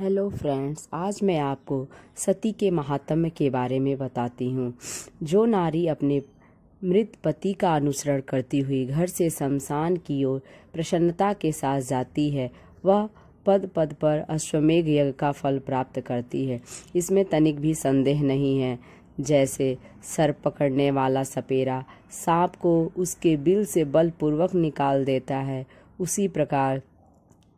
Hello friends, आज मैं आपको सती के महात्म्य के बारे में बताती हूँ। जो नारी अपने मृत पति का अनुसरण करती हुई घर से शमशान की ओर प्रसन्नता के साथ जाती है, वह पद पद पर अश्वमेघ यज्ञ का फल प्राप्त करती है। इसमें तनिक भी संदेह नहीं है। जैसे सर पकड़ने वाला सपेरा सांप को उसके बिल से बलपूर्वक निकाल देता है, उसी प्रकार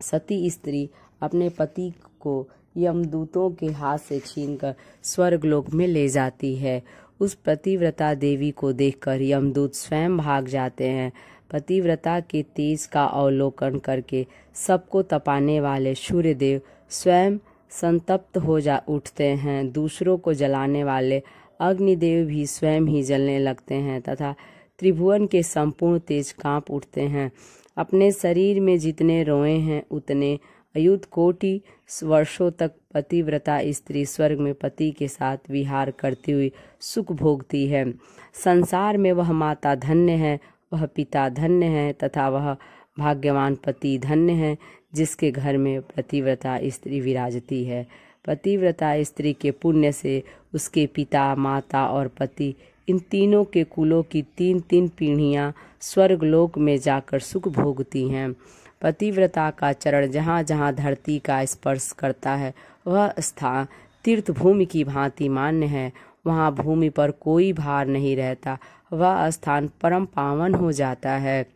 सती स्त्री अपने पति को यमदूतों के हाथ से छीनकर स्वर्गलोक में ले जाती है। उस पतिव्रता देवी को देखकर यमदूत स्वयं भाग जाते हैं। पतिव्रता के तेज का अवलोकन करके सबको तपाने वाले सूर्यदेव स्वयं संतप्त हो उठते हैं। दूसरों को जलाने वाले अग्निदेव भी स्वयं ही जलने लगते हैं तथा त्रिभुवन के संपूर्ण तेज कांप उठते हैं। अपने शरीर में जितने रोए हैं उतने अयुत कोटि वर्षों तक पतिव्रता स्त्री स्वर्ग में पति के साथ विहार करती हुई सुख भोगती है। संसार में वह माता धन्य है, वह पिता धन्य है तथा वह भाग्यवान पति धन्य है जिसके घर में पतिव्रता स्त्री विराजती है। पतिव्रता स्त्री के पुण्य से उसके पिता, माता और पति, इन तीनों के कुलों की तीन तीन पीढ़ियां स्वर्गलोक में जाकर सुख भोगती हैं। पतिव्रता का चरण जहाँ जहाँ धरती का स्पर्श करता है वह स्थान तीर्थ भूमि की भांति मान्य है। वहाँ भूमि पर कोई भार नहीं रहता, वह स्थान परम पावन हो जाता है।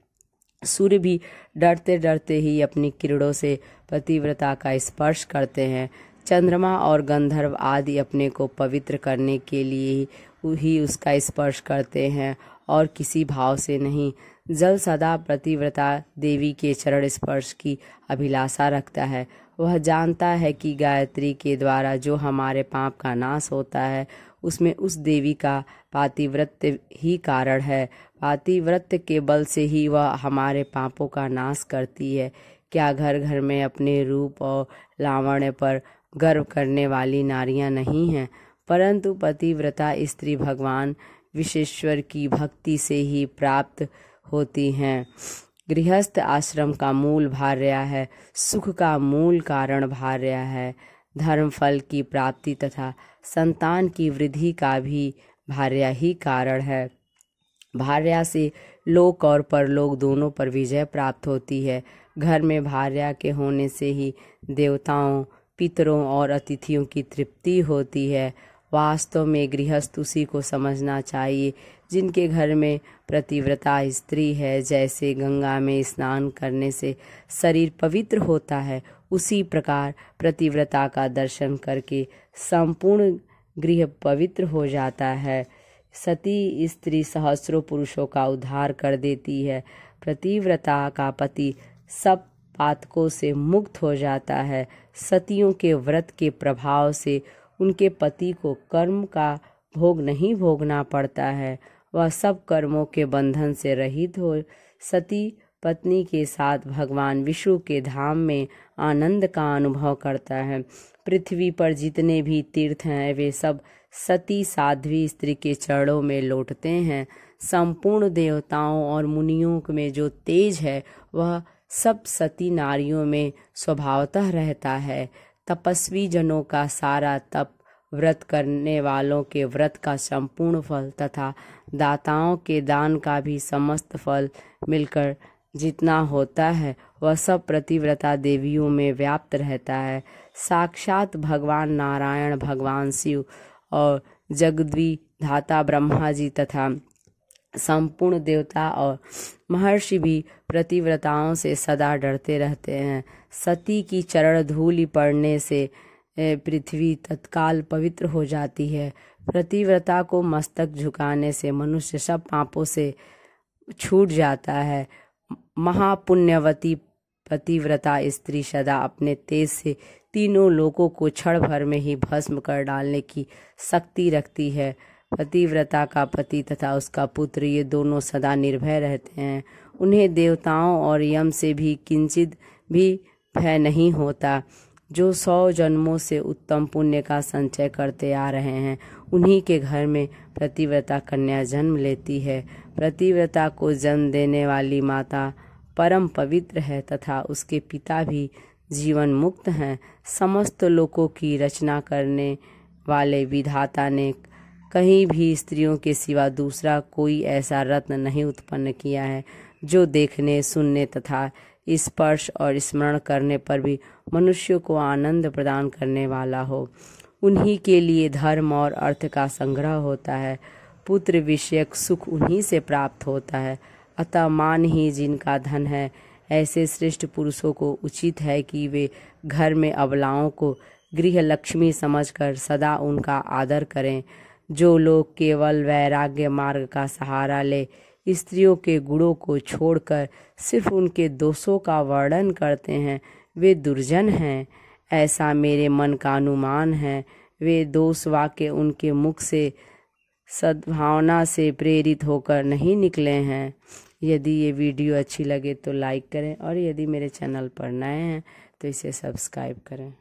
सूर्य भी डरते डरते ही अपनी किरणों से पतिव्रता का स्पर्श करते हैं। चंद्रमा और गंधर्व आदि अपने को पवित्र करने के लिए ही उसका स्पर्श करते हैं और किसी भाव से नहीं। जल सदा पतिव्रता देवी के चरण स्पर्श की अभिलाषा रखता है। वह जानता है कि गायत्री के द्वारा जो हमारे पाप का नाश होता है उसमें उस देवी का पातिव्रत्य ही कारण है। पातिव्रत्य के बल से ही वह हमारे पापों का नाश करती है। क्या घर घर में अपने रूप और लावण्य पर गर्व करने वाली नारियां नहीं हैं? परंतु पतिव्रता स्त्री भगवान विश्वेश्वर की भक्ति से ही प्राप्त होती हैं। गृहस्थ आश्रम का मूल भार्य है, सुख का मूल कारण भार्य है। धर्म फल की प्राप्ति तथा संतान की वृद्धि का भी भार्या ही कारण है। भार्या से लोक और परलोक दोनों पर विजय प्राप्त होती है। घर में भार्या के होने से ही देवताओं, पितरों और अतिथियों की तृप्ति होती है। वास्तव में गृहस्थ उसी को समझना चाहिए जिनके घर में पतिव्रता स्त्री है। जैसे गंगा में स्नान करने से शरीर पवित्र होता है, उसी प्रकार पतिव्रता का दर्शन करके संपूर्ण गृह पवित्र हो जाता है। सती स्त्री सहस्रों पुरुषों का उद्धार कर देती है। पतिव्रता का पति सब पातकों से मुक्त हो जाता है। सतियों के व्रत के प्रभाव से उनके पति को कर्म का भोग नहीं भोगना पड़ता है, वह सब कर्मों के बंधन से रहित हो सती पत्नी के साथ भगवान विष्णु के धाम में आनंद का अनुभव करता है। पृथ्वी पर जितने भी तीर्थ हैं वे सब सती साध्वी स्त्री के चरणों में लौटते हैं। संपूर्ण देवताओं और मुनियों में जो तेज है वह सब सती नारियों में स्वभावतः रहता है। तपस्वी जनों का सारा तप, व्रत करने वालों के व्रत का संपूर्ण फल तथा दाताओं के दान का भी समस्त फल मिलकर जितना होता है वह सब पतिव्रता देवियों में व्याप्त रहता है। साक्षात भगवान नारायण, भगवान शिव और जगद्वी धाता ब्रह्मा जी तथा संपूर्ण देवता और महर्षि भी पतिव्रताओं से सदा डरते रहते हैं। सती की चरण धूलि पड़ने से पृथ्वी तत्काल पवित्र हो जाती है। पतिव्रता को मस्तक झुकाने से मनुष्य सब पापों से छूट जाता है। महापुण्यवती पतिव्रता स्त्री सदा अपने तेज से तीनों लोकों को क्षण भर में ही भस्म कर डालने की शक्ति रखती है। पतिव्रता का पति तथा उसका पुत्र ये दोनों सदा निर्भय रहते हैं। उन्हें देवताओं और यम से भी किंचित भी भय नहीं होता। जो 100 जन्मों से उत्तम पुण्य का संचय करते आ रहे हैं उन्हीं के घर में पतिव्रता कन्या जन्म लेती है। पतिव्रता को जन्म देने वाली माता परम पवित्र है तथा उसके पिता भी जीवन मुक्त हैं। समस्त लोकों की रचना करने वाले विधाता ने कहीं भी स्त्रियों के सिवा दूसरा कोई ऐसा रत्न नहीं उत्पन्न किया है जो देखने, सुनने तथा स्पर्श और स्मरण करने पर भी मनुष्य को आनंद प्रदान करने वाला हो। उन्हीं के लिए धर्म और अर्थ का संग्रह होता है। पुत्र विषयक सुख उन्हीं से प्राप्त होता है। अतः मान ही जिनका धन है, ऐसे श्रेष्ठ पुरुषों को उचित है कि वे घर में अबलाओं को गृह लक्ष्मी समझकर सदा उनका आदर करें। जो लोग केवल वैराग्य मार्ग का सहारा ले स्त्रियों के गुणों को छोड़कर सिर्फ उनके दोषों का वर्णन करते हैं, वे दुर्जन हैं। ऐसा मेरे मन का अनुमान है। वे दोष वाक्य उनके मुख से सद्भावना से प्रेरित होकर नहीं निकले हैं। यदि ये वीडियो अच्छी लगे तो लाइक करें और यदि मेरे चैनल पर नए हैं तो इसे सब्सक्राइब करें।